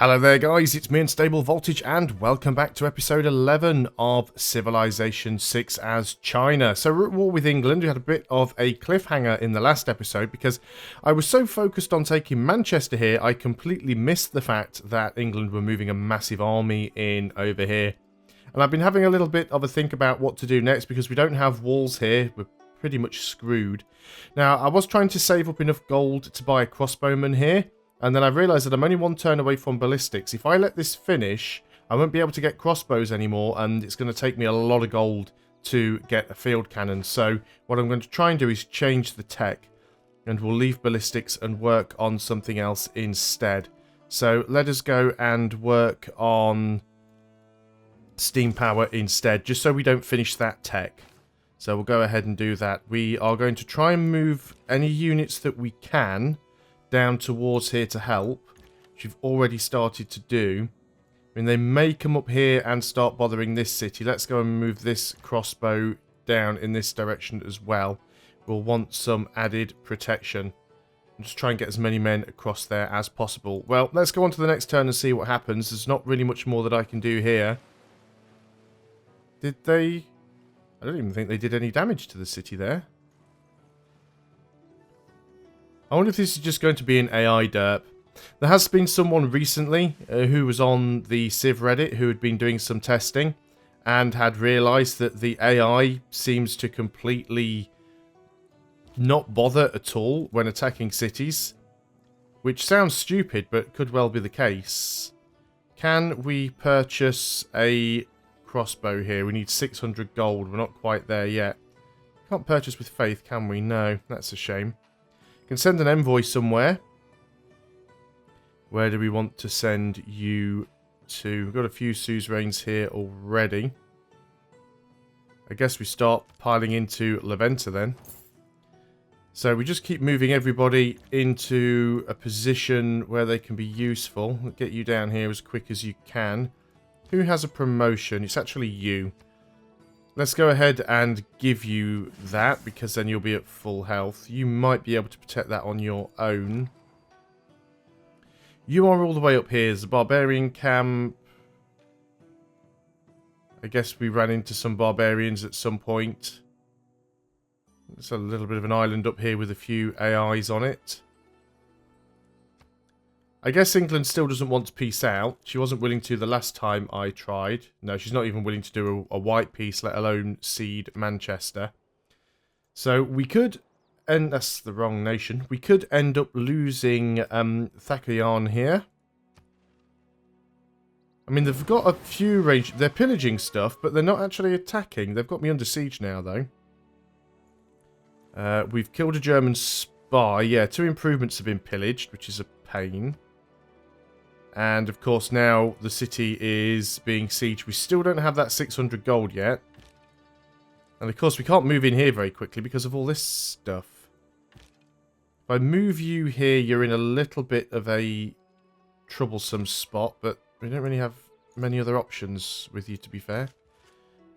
Hello there guys, it's me Unstable Voltage and welcome back to episode 11 of Civilization 6 as China. So we're at war with England. We had a bit of a cliffhanger in the last episode because I was so focused on taking Manchester here, I completely missed the fact that England were moving a massive army in over here. And I've been having a little bit of a think about what to do next because we don't have walls here. We're pretty much screwed. Now, I was trying to save up enough gold to buy a crossbowman here. And then I realised that I'm only one turn away from ballistics. If I let this finish, I won't be able to get crossbows anymore, and it's going to take me a lot of gold to get a field cannon. So what I'm going to try and do is change the tech, and we'll leave ballistics and work on something else instead. So let us go and work on steam power instead, just so we don't finish that tech. So we'll go ahead and do that. We are going to try and move any units that we can down towards here to help, which you've already started to do. I mean, they may come up here and start bothering this city. Let's go and move this crossbow down in this direction as well. We'll want some added protection. And just try and get as many men across there as possible. Well, let's go on to the next turn and see what happens. There's not really much more that I can do here. Did they... I don't even think they did any damage to the city there. I wonder if this is just going to be an AI derp. There has been someone recently who was on the Civ Reddit who had been doing some testing and had realised that the AI seems to completely not bother at all when attacking cities. Which sounds stupid, but could well be the case. Can we purchase a crossbow here? We need 600 gold. We're not quite there yet. Can't purchase with faith, can we? No, that's a shame. Can send an envoy somewhere. Where do we want to send you to? We've got a few suzerains here already. I guess we start piling into Leventa then. So we just keep moving everybody into a position where they can be useful. We'll get you down here as quick as you can. Who has a promotion? It's actually you. Let's go ahead and give you that, because then you'll be at full health. You might be able to protect that on your own. You are all the way up here. There's a barbarian camp. I guess we ran into some barbarians at some point. There's a little bit of an island up here with a few AIs on it. I guess England still doesn't want to peace out. She wasn't willing to the last time I tried. No, she's not even willing to do a white peace, let alone cede Manchester. So we could, and that's the wrong nation, we could end up losing Thakayarn here. I mean, they've got a few range, they're pillaging stuff, but they're not actually attacking. They've got me under siege now, though. We've killed a German spy. Yeah, 2 improvements have been pillaged, which is a pain. And, of course, now the city is being sieged. We still don't have that 600 gold yet. And, of course, we can't move in here very quickly because of all this stuff. If I move you here, you're in a little bit of a troublesome spot. But we don't really have many other options with you, to be fair.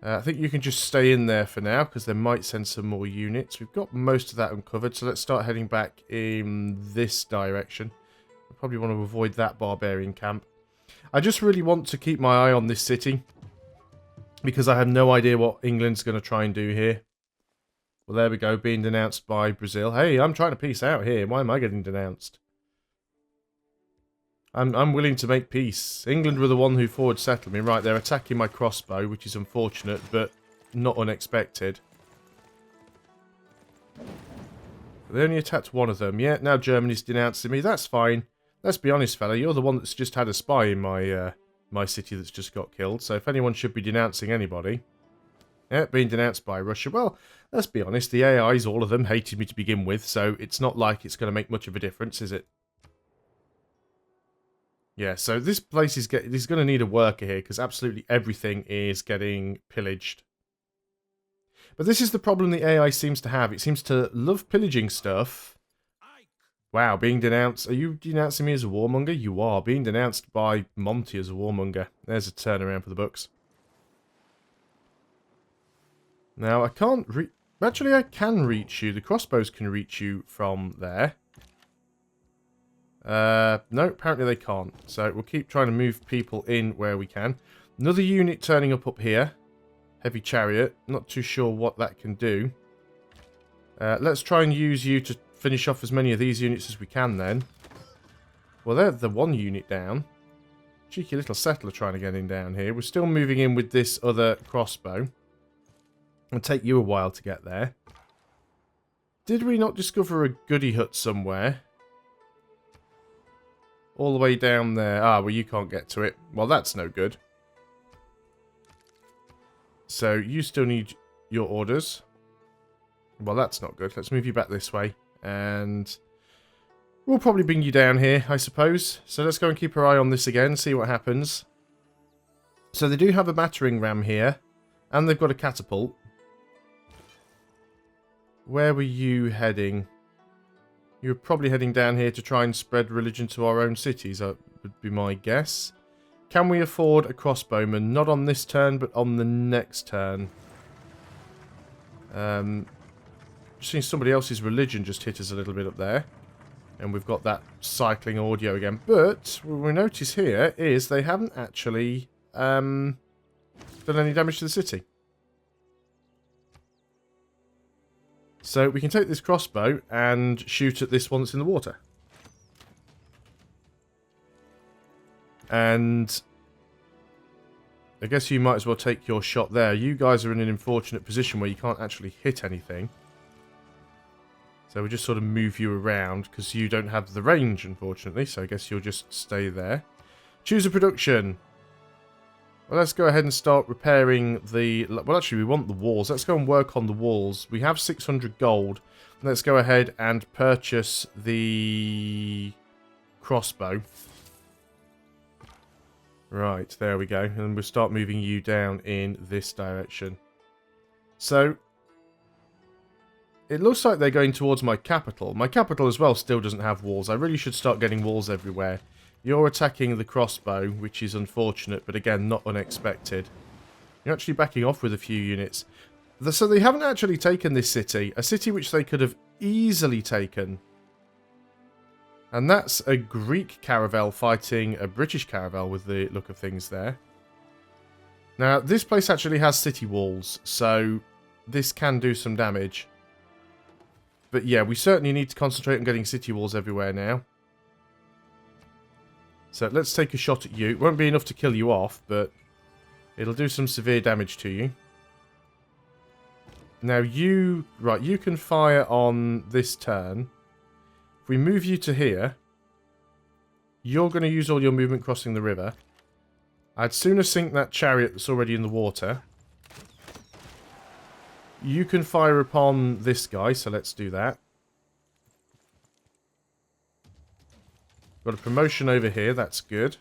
I think you can just stay in there for now because they might send some more units. We've got most of that uncovered. So let's start heading back in this direction. Probably want to avoid that barbarian camp. I just really want to keep my eye on this city, because I have no idea what England's going to try and do here. Well, there we go, being denounced by Brazil. Hey, I'm trying to peace out here. Why am I getting denounced? I'm willing to make peace. England were the one who forward settled me. Right, they're attacking my crossbow, which is unfortunate, but not unexpected. They only attacked one of them. Yeah, now Germany's denouncing me. That's fine. Let's be honest, fella. You're the one that's just had a spy in my my city that's just got killed. So if anyone should be denouncing anybody... Yeah, being denounced by Russia. Well, let's be honest. The AIs, all of them, hated me to begin with. So it's not like it's going to make much of a difference, is it? Yeah, so this place is going to need a worker here, because absolutely everything is getting pillaged. But this is the problem the AI seems to have. It seems to love pillaging stuff. Wow, being denounced. Are you denouncing me as a warmonger? You are. Being denounced by Monty as a warmonger. There's a turnaround for the books. Now, I can't actually, I can reach you. The crossbows can reach you from there. No, apparently they can't. So we'll keep trying to move people in where we can. Another unit turning up here. Heavy chariot. Not too sure what that can do. Let's try and use you to finish off as many of these units as we can then. Well, they're the one unit down. Cheeky little settler trying to get in down here. We're still moving in with this other crossbow. It'll take you a while to get there. Did we not discover a goody hut somewhere? All the way down there. Ah, well, you can't get to it. Well, that's no good. So, you still need your orders. Well, that's not good. Let's move you back this way. And we'll probably bring you down here, I suppose. So, let's go and keep our eye on this again, see what happens. So, they do have a battering ram here. And they've got a catapult. Where were you heading? You were probably heading down here to try and spread religion to our own cities, that would be my guess. Can we afford a crossbowman? Not on this turn, but on the next turn. Just seen somebody else's religion just hit us a little bit up there. And we've got that cycling audio again. But what we notice here is they haven't actually done any damage to the city. So we can take this crossbow and shoot at this one that's in the water. And I guess you might as well take your shot there. You guys are in an unfortunate position where you can't actually hit anything. So we just sort of move you around because you don't have the range, unfortunately. So I guess you'll just stay there. Choose a production. Well, let's go ahead and start repairing the... Well, actually, we want the walls. Let's go and work on the walls. We have 600 gold. Let's go ahead and purchase the crossbow. Right, there we go. And we'll start moving you down in this direction. So, it looks like they're going towards my capital. My capital as well still doesn't have walls. I really should start getting walls everywhere. You're attacking the crossbow, which is unfortunate, but again, not unexpected. You're actually backing off with a few units. So they haven't actually taken this city. A city which they could have easily taken. And that's a Greek caravel fighting a British caravel with the look of things there. Now, this place actually has city walls, so this can do some damage. But yeah, we certainly need to concentrate on getting city walls everywhere now. So let's take a shot at you. It won't be enough to kill you off, but it'll do some severe damage to you. Now you... Right, you can fire on this turn. If we move you to here, you're going to use all your movement crossing the river. I'd sooner sink that chariot that's already in the water. You can fire upon this guy, so let's do that. Got a promotion over here, that's good.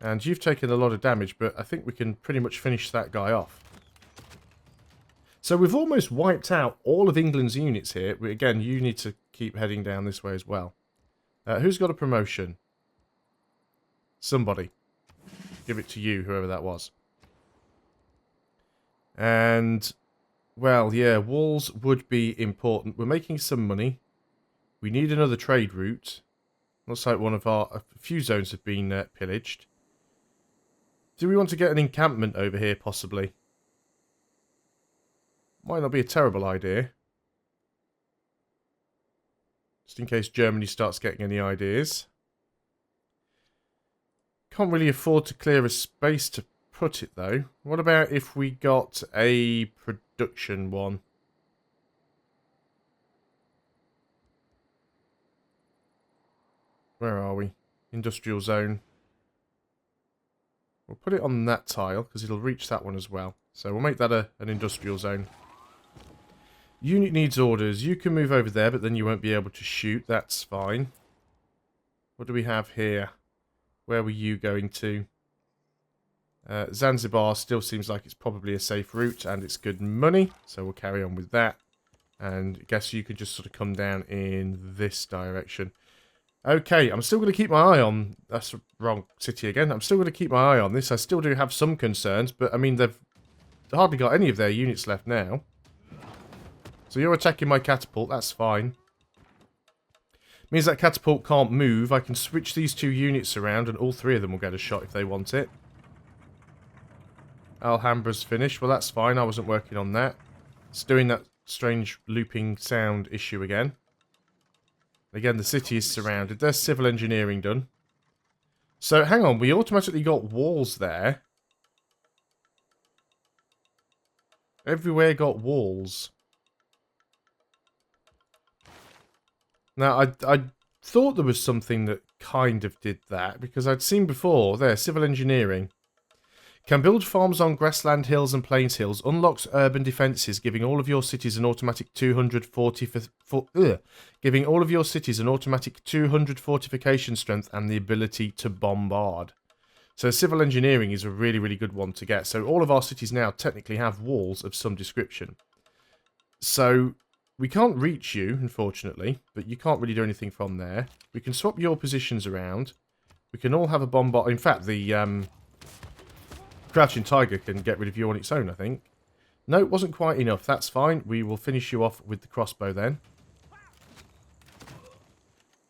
And you've taken a lot of damage, but I think we can pretty much finish that guy off. So we've almost wiped out all of England's units here. Again, you need to keep heading down this way as well. Who's got a promotion? Somebody. Give it to you, whoever that was. And, well, yeah, walls would be important. We're making some money. We need another trade route. Looks like a few zones have been pillaged. Do we want to get an encampment over here, possibly? Might not be a terrible idea. Just in case Germany starts getting any ideas. Can't really afford to clear a space to put it, though. What about if we got a production one? Where are we? Industrial zone. We'll put it on that tile, because it'll reach that one as well. So we'll make that an industrial zone. Unit needs orders. You can move over there, but then you won't be able to shoot. That's fine. What do we have here? Where were you going to? Zanzibar still seems like it's probably a safe route, and it's good money. So we'll carry on with that. And I guess you could just sort of come down in this direction. Okay, I'm still going to keep my eye on... That's the wrong city again. I'm still going to keep my eye on this. I still do have some concerns, but I mean, they've hardly got any of their units left now. So you're attacking my catapult, that's fine. Means that catapult can't move. I can switch these 2 units around and all 3 of them will get a shot if they want it. Alhambra's finished. Well, that's fine. I wasn't working on that. It's doing that strange looping sound issue again. Again, the city is surrounded. There's civil engineering done. So, hang on. We automatically got walls there. Everywhere got walls. Now, I thought there was something that kind of did that, because I'd seen before, there, civil engineering. Can build farms on grassland hills and plains hills, unlocks urban defences, giving all of your cities an automatic 200 fortification strength and the ability to bombard. So civil engineering is a really, really good one to get. So all of our cities now technically have walls of some description. So we can't reach you, unfortunately, but you can't really do anything from there. We can swap your positions around. We can all have a bombard. In fact, the Crouching Tiger can get rid of you on its own, I think. No, it wasn't quite enough. That's fine. We will finish you off with the crossbow then.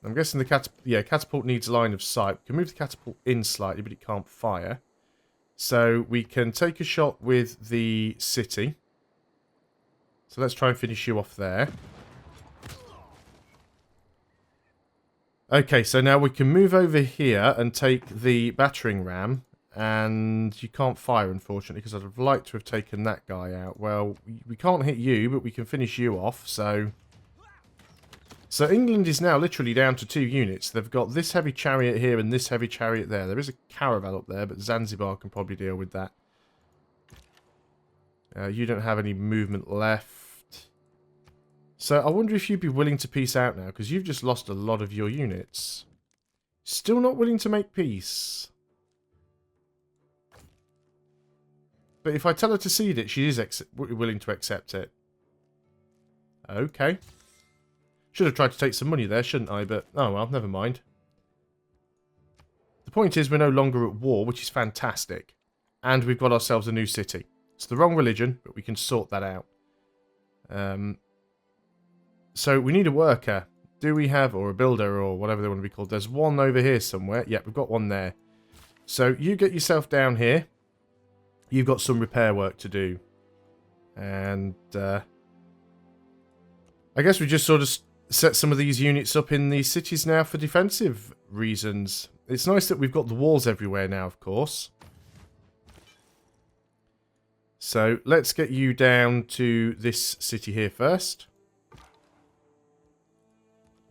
I'm guessing the catapult needs line of sight. We can move the catapult in slightly, but it can't fire. So we can take a shot with the city. So let's try and finish you off there. Okay, so now we can move over here and take the battering ram. And you can't fire, unfortunately, because I'd have liked to have taken that guy out. Well, we can't hit you, but we can finish you off, so... So England is now literally down to 2 units. They've got this heavy chariot here and this heavy chariot there. There is a caravel up there, but Zanzibar can probably deal with that. You don't have any movement left. So I wonder if you'd be willing to peace out now, because you've just lost a lot of your units. Still not willing to make peace. But if I tell her to cede it, she is willing to accept it. Okay. Should have tried to take some money there, shouldn't I? But, oh well, never mind. The point is, we're no longer at war, which is fantastic. And we've got ourselves a new city. It's the wrong religion, but we can sort that out. So, we need a worker. Do we have, or a builder, or whatever they want to be called. There's one over here somewhere. Yep, we've got one there. So, you get yourself down here. You've got some repair work to do. And I guess we just sort of set some of these units up in these cities now for defensive reasons. It's nice that we've got the walls everywhere now, of course. So let's get you down to this city here first.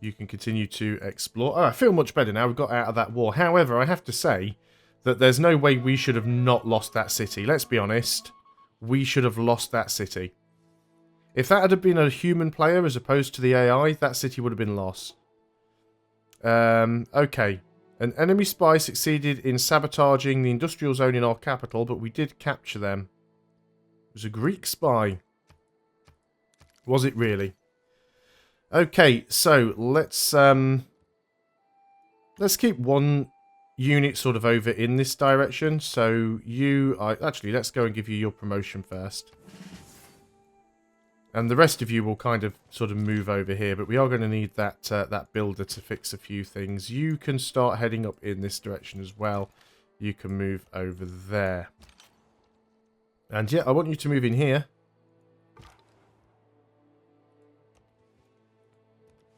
You can continue to explore. Oh, I feel much better now. We've got out of that war. However, I have to say that there's no way we should have not lost that city. Let's be honest. We should have lost that city. If that had been a human player as opposed to the AI, that city would have been lost. Okay. An enemy spy succeeded in sabotaging the industrial zone in our capital, but we did capture them. It was a Greek spy. Was it really? Okay, so let's keep one unit sort of over in this direction. So you are... Actually, let's go and give you your promotion first. And the rest of you will kind of sort of move over here. But we are going to need that that builder to fix a few things. You can start heading up in this direction as well. You can move over there. And yeah, I want you to move in here.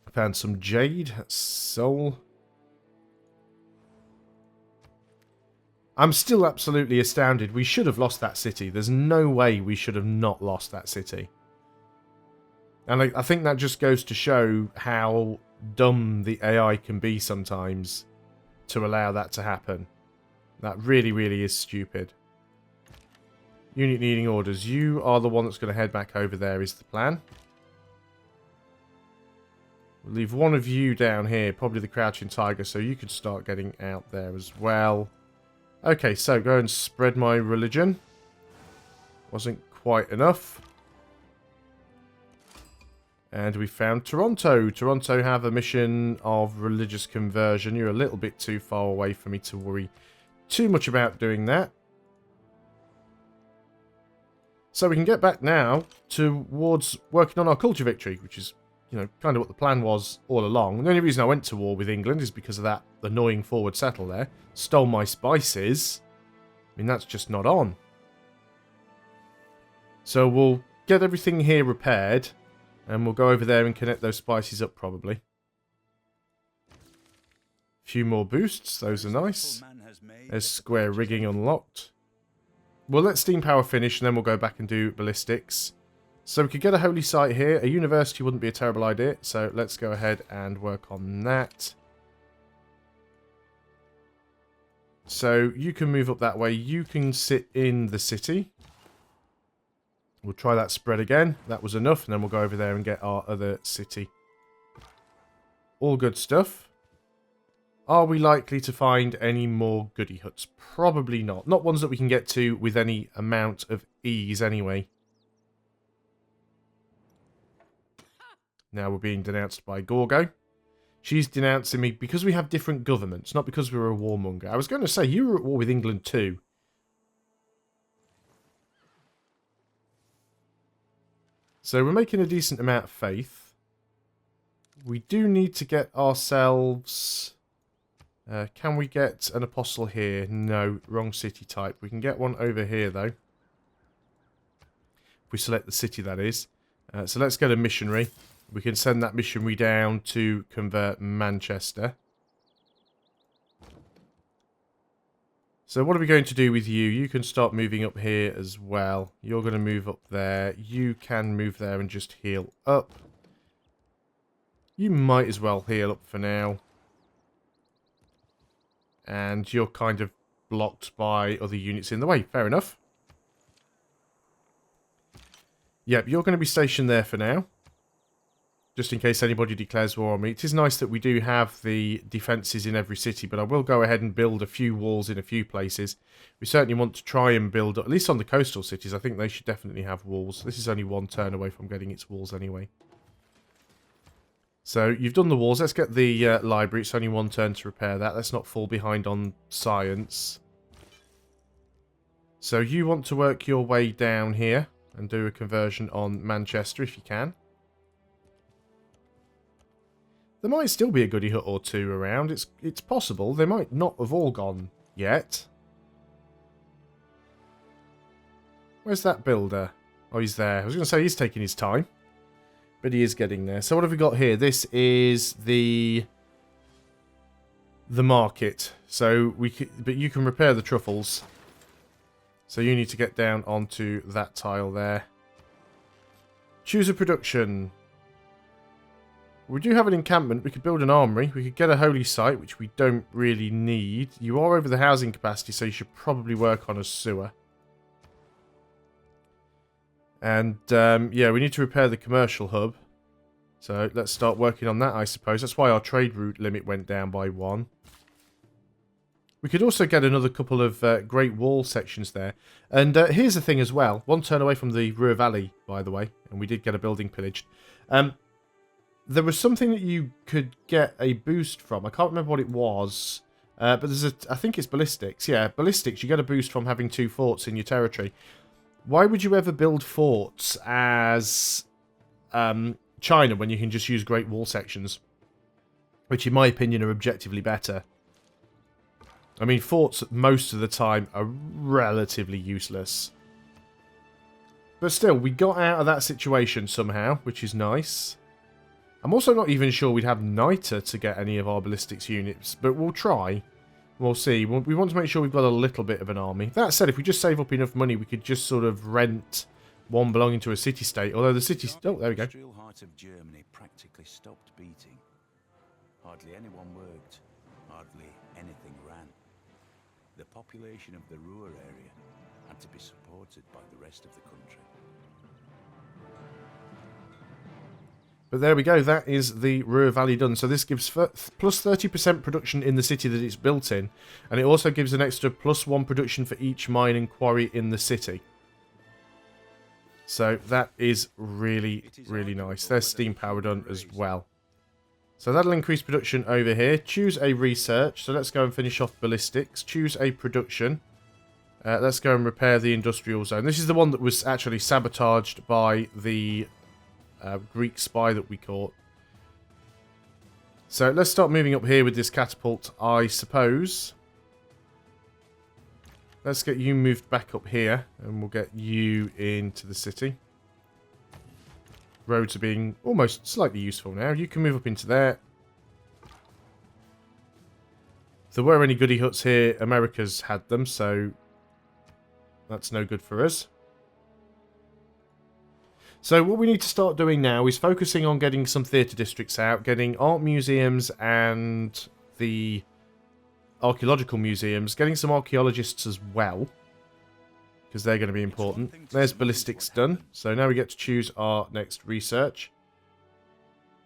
I found some jade. Soul. I'm still absolutely astounded. We should have lost that city. There's no way we should have not lost that city. And I think that just goes to show how dumb the AI can be sometimes to allow that to happen. That really, really is stupid. Unit needing orders. You are the one that's going to head back over there is the plan. We'll leave one of you down here, probably the Crouching Tiger, so you can start getting out there as well. Okay, so go and spread my religion. Wasn't quite enough. And we found Toronto. Toronto have a mission of religious conversion. You're a little bit too far away for me to worry too much about doing that. So we can get back now towards working on our culture victory, which is, you know, kind of what the plan was all along. And the only reason I went to war with England is because of that annoying forward settle there. Stole my spices. I mean, that's just not on. So we'll get everything here repaired, and we'll go over there and connect those spices up probably. A few more boosts, those are nice. There's square rigging unlocked. We'll let steam power finish, and then we'll go back and do ballistics. So we could get a holy site here. A university wouldn't be a terrible idea, so let's go ahead and work on that. So you can move up that way. You can sit in the city. We'll try that spread again. That was enough, and then we'll go over there and get our other city. All good stuff. Are we likely to find any more goody huts? Probably not. Not ones that we can get to with any amount of ease anyway. Now we're being denounced by Gorgo. She's denouncing me because we have different governments, not because we're a warmonger. I was going to say, you were at war with England too. So we're making a decent amount of faith. We do need to get ourselves... can we get an apostle here? No, wrong city type. We can get one over here though. If we select the city, that is. So let's get a missionary. We can send that missionary down to convert Manchester. So what are we going to do with you? You can start moving up here as well. You're going to move up there. You can move there and just heal up. You might as well heal up for now. And you're kind of blocked by other units in the way. Fair enough. Yep, you're going to be stationed there for now. Just in case anybody declares war on me. It is nice that we do have the defences in every city, but I will go ahead and build a few walls in a few places. We certainly want to try and build, at least on the coastal cities, I think they should definitely have walls. This is only one turn away from getting its walls anyway. So, you've done the walls. Let's get the library. It's only one turn to repair that. Let's not fall behind on science. So, you want to work your way down here and do a conversion on Manchester if you can. There might still be a goody hut or two around. It's possible. They might not have all gone yet. Where's that builder? Oh, he's there. I was going to say he's taking his time. But he is getting there. So what have we got here? This is the market. So but you can repair the truffles. So you need to get down onto that tile there. Choose a production. We do have an encampment. We could build an armory. We could get a holy site, which we don't really need. You are over the housing capacity, so you should probably work on a sewer. And, yeah, we need to repair the commercial hub. So let's start working on that, I suppose. That's why our trade route limit went down by 1. We could also get another couple of Great Wall sections there. And here's the thing as well. One turn away from the Ruhr Valley, by the way. And we did get a building pillaged. There was something that you could get a boost from. I can't remember what it was. But there's I think it's ballistics. Yeah, ballistics. You get a boost from having 2 forts in your territory. Why would you ever build forts as China when you can just use Great Wall sections? Which, in my opinion, are objectively better. I mean, forts most of the time are relatively useless. But still, we got out of that situation somehow, which is nice. I'm also not even sure we'd have niter to get any of our ballistics units, but we'll try. We'll see. We want to make sure we've got a little bit of an army. That said, if we just save up enough money, we could just sort of rent one belonging to a city-state. Although the city... Oh, there we go. The industrial heart of Germany practically stopped beating. Hardly anyone worked. Hardly anything ran. The population of the Ruhr area had to be supported by the rest of the country. But there we go, that is the Ruhr Valley done. So this gives plus 30% production in the city that it's built in. And it also gives an extra plus 1 production for each mine and quarry in the city. So that is really, really nice. There's steam power done as well. So that'll increase production over here. Choose a research. So let's go and finish off ballistics. Choose a production. Let's go and repair the industrial zone. This is the one that was actually sabotaged by the... Greek spy that we caught. So let's start moving up here with this catapult, I suppose. Let's get you moved back up here, and we'll get you into the city. Roads are being almost slightly useful now. You can move up into there. If there were any goody huts here, America's had them, so that's no good for us. So what we need to start doing now is focusing on getting some theatre districts out, getting art museums and the archaeological museums, getting some archaeologists as well, because they're going to be important. There's ballistics done, so now we get to choose our next research.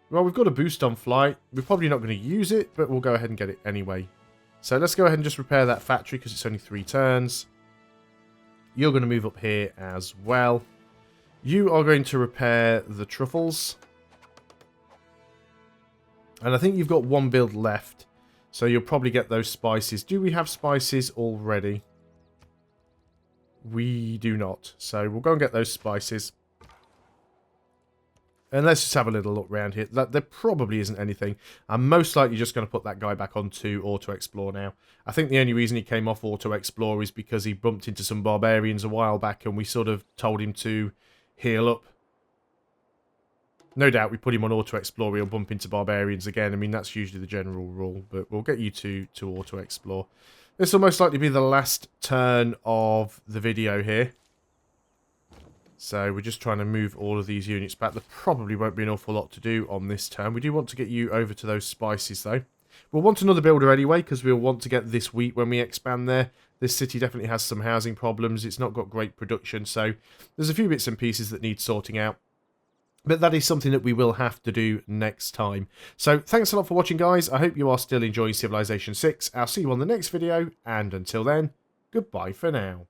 Well, we've got a boost on flight. We're probably not going to use it, but we'll go ahead and get it anyway. So let's go ahead and just repair that factory because it's only 3 turns. You're going to move up here as well. You are going to repair the truffles. And I think you've got 1 build left. So you'll probably get those spices. Do we have spices already? We do not. So we'll go and get those spices. And let's just have a little look around here. There probably isn't anything. I'm most likely just going to put that guy back onto Auto Explore now. I think the only reason he came off Auto Explore is because he bumped into some barbarians a while back and we sort of told him to heal up. No doubt we put him on Auto Explore, he'll bump into barbarians again. I mean, that's usually the general rule, but we'll get you to Auto Explore. This will most likely be the last turn of the video here. So we're just trying to move all of these units back. There probably won't be an awful lot to do on this turn. We do want to get you over to those spices, though. We'll want another builder anyway, because we'll want to get this wheat when we expand there. This city definitely has some housing problems. It's not got great production, so there's a few bits and pieces that need sorting out. But that is something that we will have to do next time. So thanks a lot for watching, guys. I hope you are still enjoying Civilization 6. I'll see you on the next video, and until then, goodbye for now.